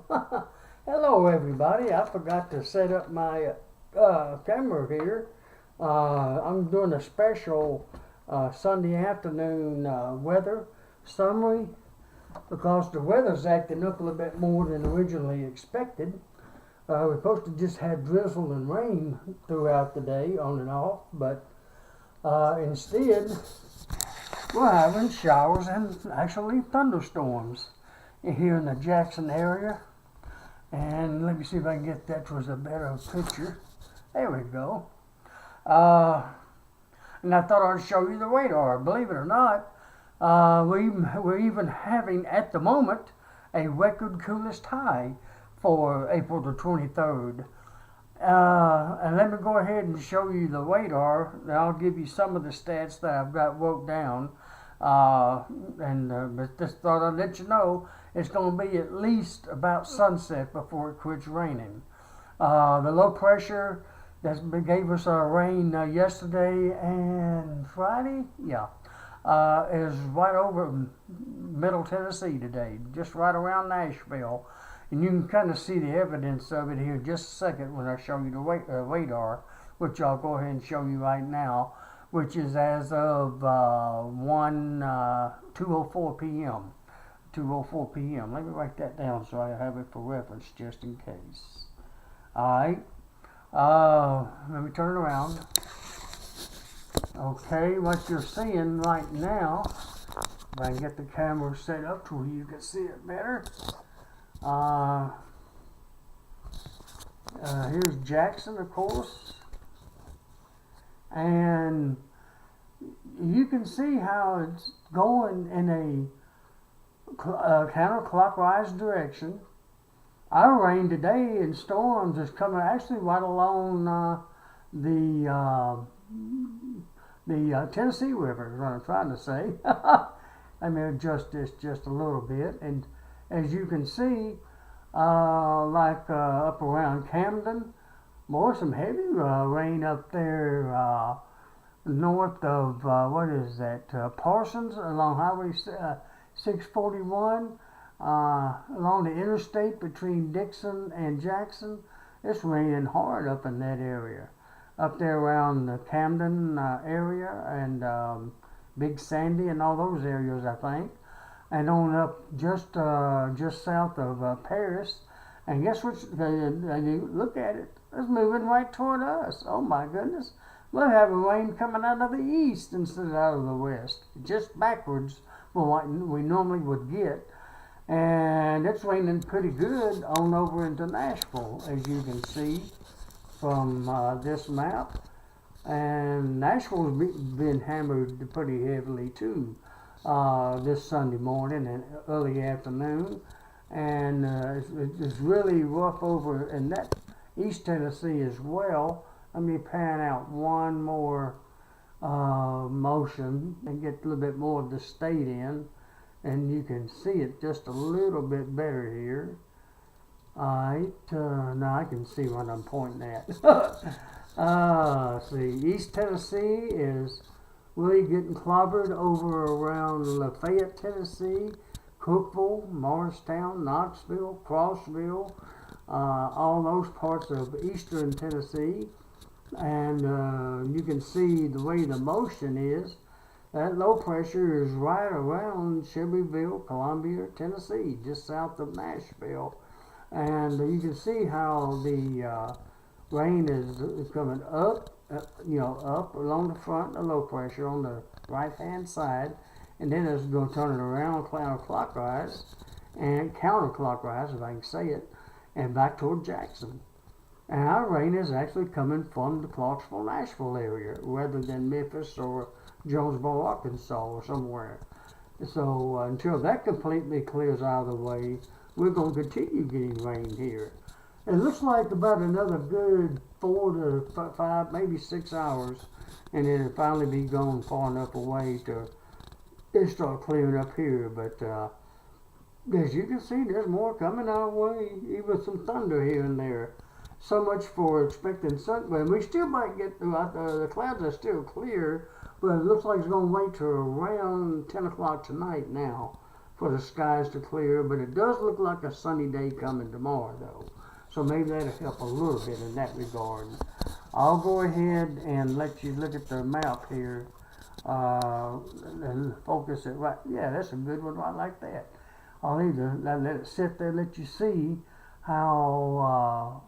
Hello everybody. I forgot to set up my camera here. I'm doing a special Sunday afternoon weather summary because the weather's acting up a little bit more than originally expected. We're supposed to just have drizzle and rain throughout the day on and off, but instead we're having showers and actually thunderstorms here in the Jackson area. And let me see if I can get that towards a better picture. There we go. And I thought I'd show you the radar. Believe it or not, we're even having at the moment a record coolest high for April the 23rd. And let me go ahead and show you the radar. And I'll give you some of the stats that I've got wrote down. But just thought I'd let you know it's going to be at least about sunset before it quits raining. The low pressure that gave us our rain yesterday and Friday, is right over Middle Tennessee today, just right around Nashville. And you can kind of see the evidence of it here in just a second when I show you the radar, which I'll go ahead and show you right now, which is as of 2:04 p.m. 2:04 p.m. Let me write that down so I have it for reference just in case. Alright. Let me turn it around. Okay, what you're seeing right now, if I can get the camera set up to where you can see it better. Here's Jackson, of course. And you can see how it's going in a counterclockwise direction. Our rain today and storms is coming actually right along the Tennessee River, is what I'm trying to say. Let me adjust this just a little bit. And as you can see, up around Camden, some heavy rain up there north of, Parsons along Highway 641, along the interstate between Dixon and Jackson. It's raining hard up in that area. Up there around the Camden area and Big Sandy and all those areas, I think. And on up just south of Paris. And guess what? You look at it. It's moving right toward us. Oh my goodness. We're having rain coming out of the east instead of out of the west. Just backwards from what we normally would get. And it's raining pretty good on over into Nashville, as you can see from this map. And Nashville's been hammered pretty heavily too this Sunday morning and early afternoon. And it's really rough over in that East Tennessee as well. Let me pan out one more motion and get a little bit more of the state in, and you can see it just a little bit better here. Alright, now I can see what I'm pointing at. See, East Tennessee is really getting clobbered over around Lafayette, Tennessee, Cookeville, Morristown, Knoxville, Crossville, all those parts of eastern Tennessee. And you can see the way the motion is. That low pressure is right around Shelbyville, Columbia, Tennessee, just south of Nashville. And you can see how the rain is coming up along the front, the low pressure on the right-hand side. And then it's going to turn it around counterclockwise, if I can say it, and back toward Jackson. And our rain is actually coming from the Clarksville, Nashville area, rather than Memphis or Jonesboro, Arkansas, or somewhere. So until that completely clears out of the way, we're going to continue getting rain here. It looks like about another good 4 to 5, maybe 6 hours, and then it'll finally be gone far enough away to start clearing up here. But as you can see, there's more coming our way, even some thunder here and there. So much for expecting sun. Well, we still might get throughout. The clouds are still clear, but it looks like it's going to wait till around 10 o'clock tonight now for the skies to clear, but it does look like a sunny day coming tomorrow, though. So maybe that'll help a little bit in that regard. I'll go ahead and let you look at the map here and focus it right. Yeah, that's a good one right like that. I'll either let it sit there, let you see how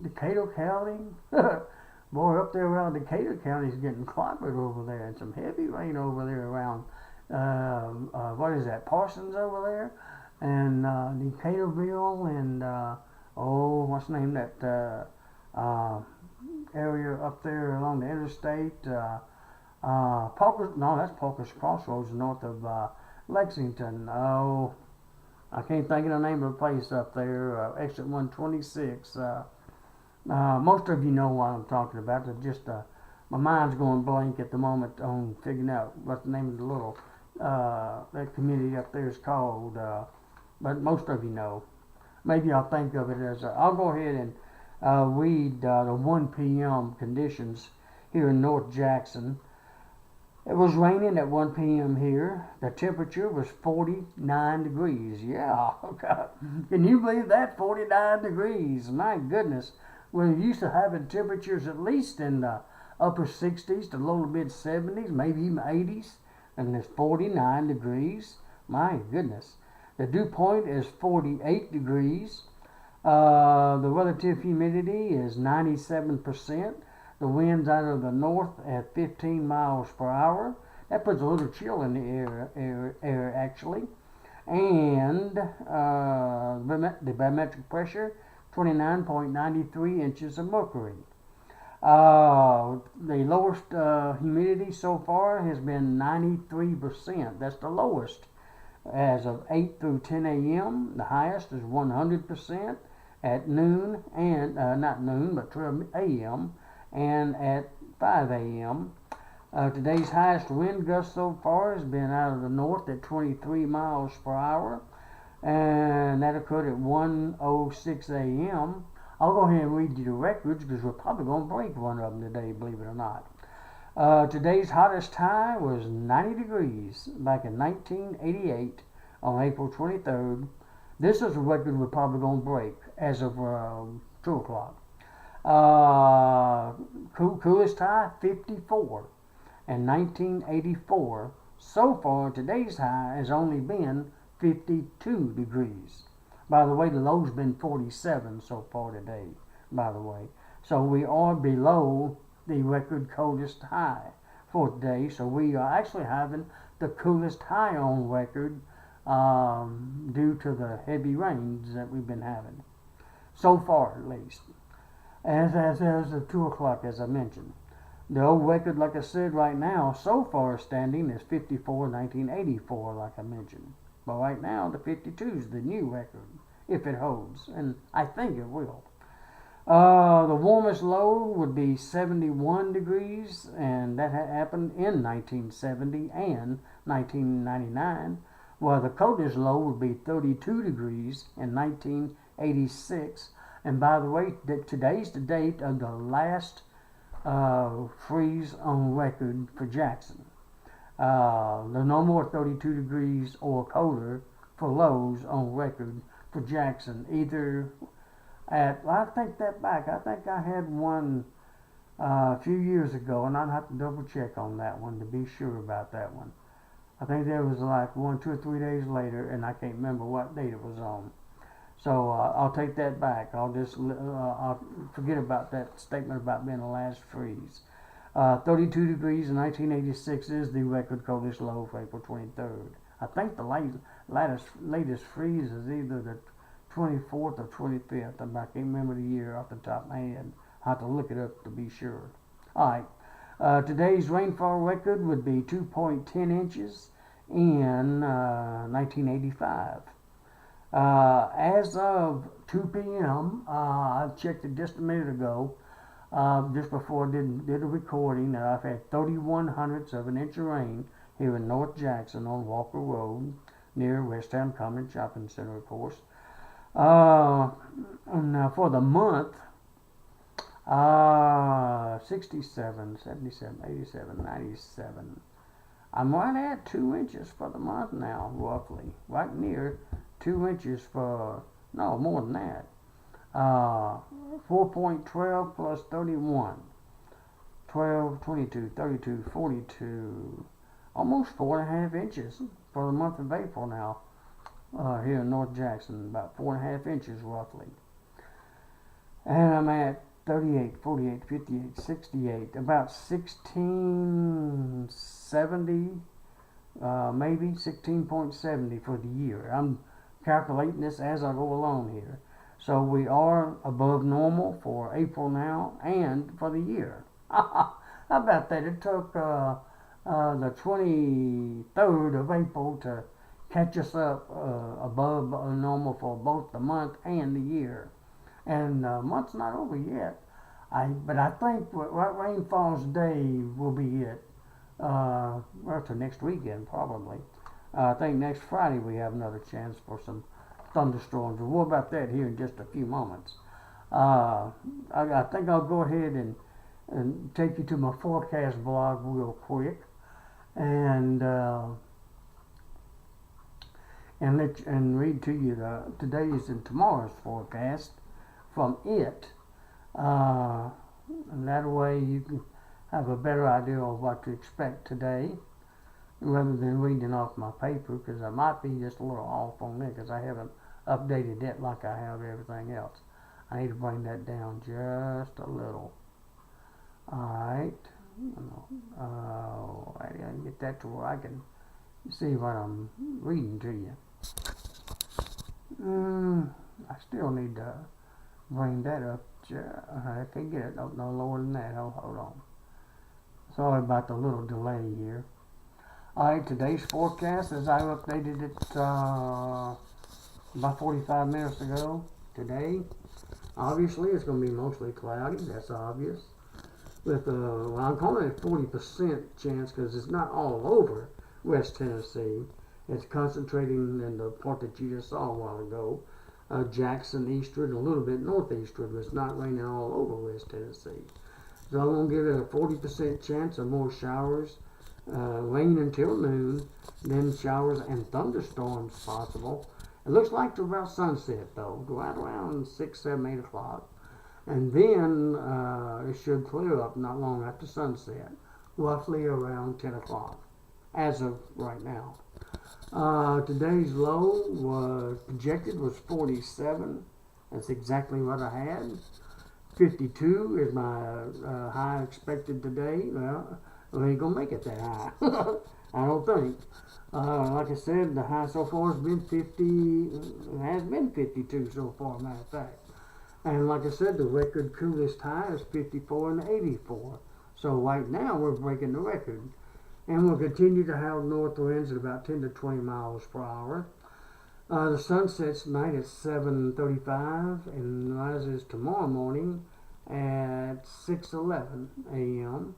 Decatur County, boy, up there around Decatur County is getting clobbered over there, and some heavy rain over there around, what is that, Parsons over there, and Decaturville, and what's the name of that area up there along the interstate, that's Parker's Crossroads north of Lexington. Oh, I can't think of the name of the place up there, exit 126. Most of you know what I'm talking about. It's just my mind's going blank at the moment on figuring out what the name of the little that community up there is called. But most of you know. Maybe I'll think of it as I'll go ahead and read the 1 p.m. conditions here in North Jackson. It was raining at 1 p.m. here. The temperature was 49 degrees. Yeah, can you believe that? 49 degrees. My goodness. We're used to having temperatures at least in the upper 60s to low to mid 70s, maybe even 80s. And it's 49 degrees. My goodness. The dew point is 48 degrees. The relative humidity is 97%. The wind's out of the north at 15 miles per hour. That puts a little chill in the air actually. And the barometric pressure, 29.93 inches of mercury. The lowest humidity so far has been 93%. That's the lowest as of 8 through 10 a.m. The highest is 100% at noon, and not noon, but 12 a.m. and at 5 a.m. Today's highest wind gust so far has been out of the north at 23 miles per hour, and that occurred at 1:06 a.m. I'll go ahead and read you the records because we're probably going to break one of them today, believe it or not. Today's hottest high was 90 degrees back in 1988 on April 23rd. This is a record we're probably going to break as of 2 o'clock. Coolest high, 54 in 1984. So far, today's high has only been 52 degrees. By the way, the low's been 47 so far today, by the way. So we are below the record coldest high for today. So we are actually having the coolest high on record due to the heavy rains that we've been having. So far, at least. As of 2 o'clock, as I mentioned. The old record, like I said, right now, so far standing is 54 1984, like I mentioned. But right now, the 52 is the new record, if it holds, and I think it will. The warmest low would be 71 degrees, and that happened in 1970 and 1999, while the coldest low would be 32 degrees in 1986. And by the way, today's the date of the last freeze on record for Jackson. There's no more 32 degrees or colder for lows on record for Jackson. Either at, well, I take that back. I think I had one a few years ago, and I'd have to double check on that one to be sure about that one. I think there was like 1, 2, or 3 days later, and I can't remember what date it was on. So I'll take that back. I'll forget about that statement about being the last freeze. 32 degrees in 1986 is the record coldest low for April 23rd. I think the latest freeze is either the 24th or 25th. I can't remember the year off the top of my head. I'll have to look it up to be sure. Alright, today's rainfall record would be 2.10 inches in 1985. As of 2 p.m., I checked it just a minute ago, just before I did a recording, that I've had 31/100ths of an inch of rain here in North Jackson on Walker Road, near West Ham Common Shopping Center, of course. And for the month, 67, 77, 87, 97. I'm right at 2 inches for the month now, roughly. Right near 2 inches for, no, more than that. 4.12 plus 31. 12, 22, 32, 42. Almost 4.5 inches for the month of April now. Here in North Jackson, about 4.5 inches roughly. And I'm at 38, 48, 58, 68, about 1670, maybe 16.70 for the year. I'm calculating this as I go along here. So we are above normal for April now and for the year. How about that? It took the 23rd of April to catch us up above normal for both the month and the year. And the month's not over yet. But I think Rainfall's Day will be it. Well, to next weekend probably. I think next Friday we have another chance for some thunderstorms. We'll worry about that here in just a few moments. I think I'll go ahead and take you to my forecast blog real quick, and read to you today's and tomorrow's forecast from it, and that way you can have a better idea of what to expect today, rather than reading off my paper, because I might be just a little off on it because I haven't updated it like I have everything else. I need to bring that down just a little. Alright. I can get that to where I can see what I'm reading to you. I still need to bring that up. I can't get it no lower than that. Hold on. Sorry about the little delay here. Alright, today's forecast, as I updated it about 45 minutes ago today, obviously it's going to be mostly cloudy. That's obvious. With well, I'm calling it 40% chance because it's not all over West Tennessee. It's concentrating in the part that you just saw a while ago, Jackson eastward, a little bit northeastward, but it's not raining all over West Tennessee. So I'm going to give it a 40% chance of more showers, rain until noon, then showers and thunderstorms possible. It looks like to about sunset though, right around 6, 7, 8 o'clock. And then it should clear up not long after sunset, roughly around 10 o'clock, as of right now. Today's low was projected was 47. That's exactly what I had. 52 is my high expected today. Well, we ain't gonna make it that high. I don't think. Like I said, the high so far has been 50. It has been 52 so far, matter of fact. And like I said, the record coolest high is 54 and 84. So right now we're breaking the record. And we'll continue to have north winds at about 10 to 20 miles per hour. The sun sets tonight at 7:35 and rises tomorrow morning at 6:11 a.m.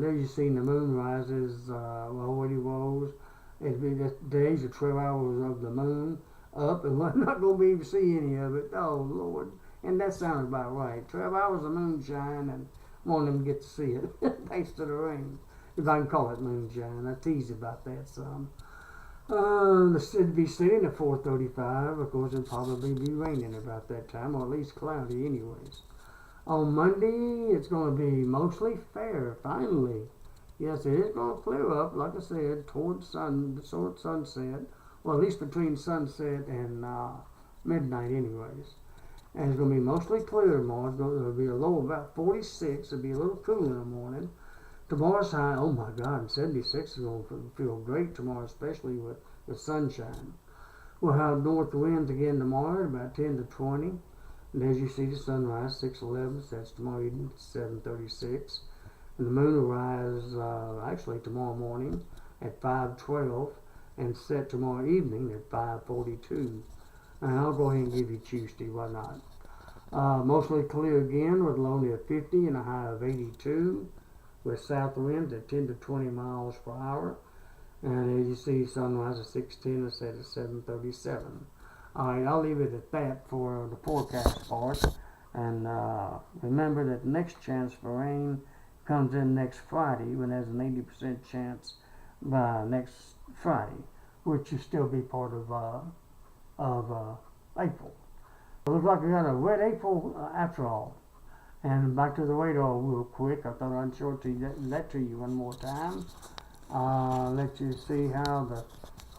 There you see the moon rises, already rose. Today's the 12 hours of the moon up, and we're not going to be able to see any of it. Oh, Lord. And that sounds about right. 12 hours of moonshine, and one of them get to see it, thanks to the rain. If I can call it moonshine. I tease about that some. It'd be sitting at 4:35. Of course, it'll probably be raining about that time, or at least cloudy anyways. On Monday, it's going to be mostly fair, finally. Yes, it is going to clear up, like I said, towards sunset. Well, at least between sunset and midnight anyways. And it's going to be mostly clear tomorrow. It's going to be a low of about 46. It'll be a little cooler in the morning. Tomorrow's high, oh my God, 76 is going to feel great tomorrow, especially with the sunshine. We'll have north winds again tomorrow at about 10 to 20. And as you see, the sunrise, 6:11, that's tomorrow evening, 7:36. And the moon will rise actually tomorrow morning at 5:12 and set tomorrow evening at 5:42. And I'll go ahead and give you Tuesday, why not? Mostly clear again with a low near 50 and a high of 82. With south winds at 10 to 20 miles per hour. And as you see, sunrise at 6:10 and set at 7:37. Alright, I'll leave it at that for the forecast part. And remember that the next chance for rain comes in next Friday, when there's an 80% chance by next Friday, which will still be part of April. It looks like we got a wet April after all. And back to the radar real quick. I thought I'd show that to you one more time. Let you see how the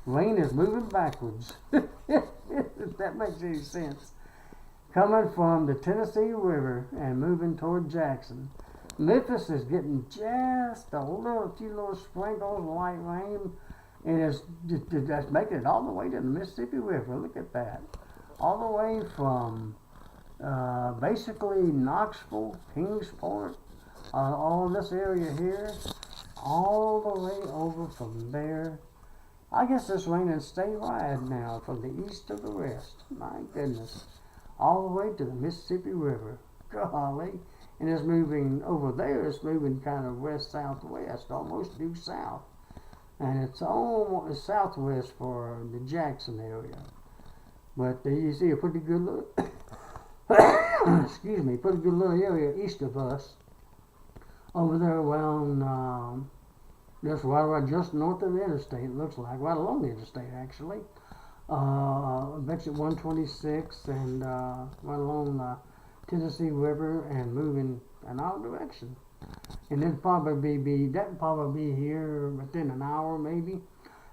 rain is moving backwards. If that makes any sense. Coming from the Tennessee River and moving toward Jackson. Memphis is getting just a few little sprinkles of light rain, and it's just making it all the way to the Mississippi River. Look at that. All the way from basically Knoxville, Kingsport, all this area here, all the way over from there. I guess it's raining statewide now from the east to the west. My goodness. All the way to the Mississippi River. Golly. And it's moving over there, it's moving kind of west-southwest, almost due south. And it's almost southwest for the Jackson area. But you see a pretty good little, excuse me, pretty good little area east of us. Over there around, just north of the interstate, it looks like, right along the interstate actually. Exit 126 and right along the Tennessee River and moving in our direction. And then probably that'll probably be here within an hour maybe.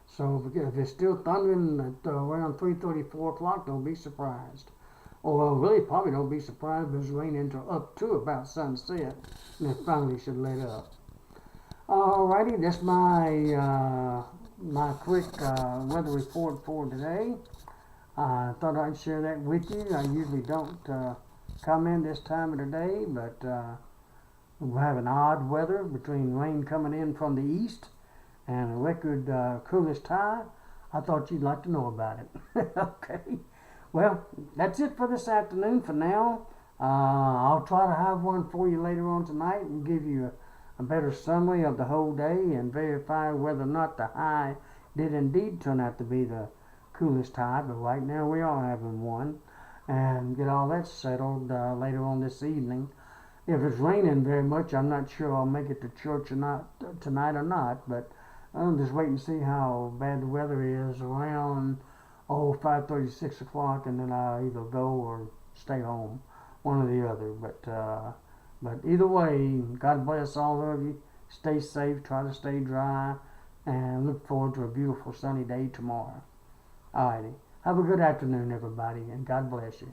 So if it's still thundering at around 3:30, 4 o'clock, don't be surprised. Or really probably don't be surprised if it's raining up to about sunset and it finally should let up. Alrighty, that's my quick weather report for today. I thought I'd share that with you. I usually don't come in this time of the day, but we have an odd weather between rain coming in from the east and a record coolest high. I thought you'd like to know about it. Okay. Well, that's it for this afternoon for now. I'll try to have one for you later on tonight and give you a better summary of the whole day and verify whether or not the high did indeed turn out to be the coolest high. But right now we are having one. And get all that settled later on this evening. If it's raining very much, I'm not sure I'll make it to church or not tonight or not, but I'll just wait and see how bad the weather is around 5:30, 6 o'clock, and then I'll either go or stay home, one or the other. But either way, God bless all of you. Stay safe, try to stay dry, and look forward to a beautiful sunny day tomorrow. Alrighty. Have a good afternoon, everybody, and God bless you.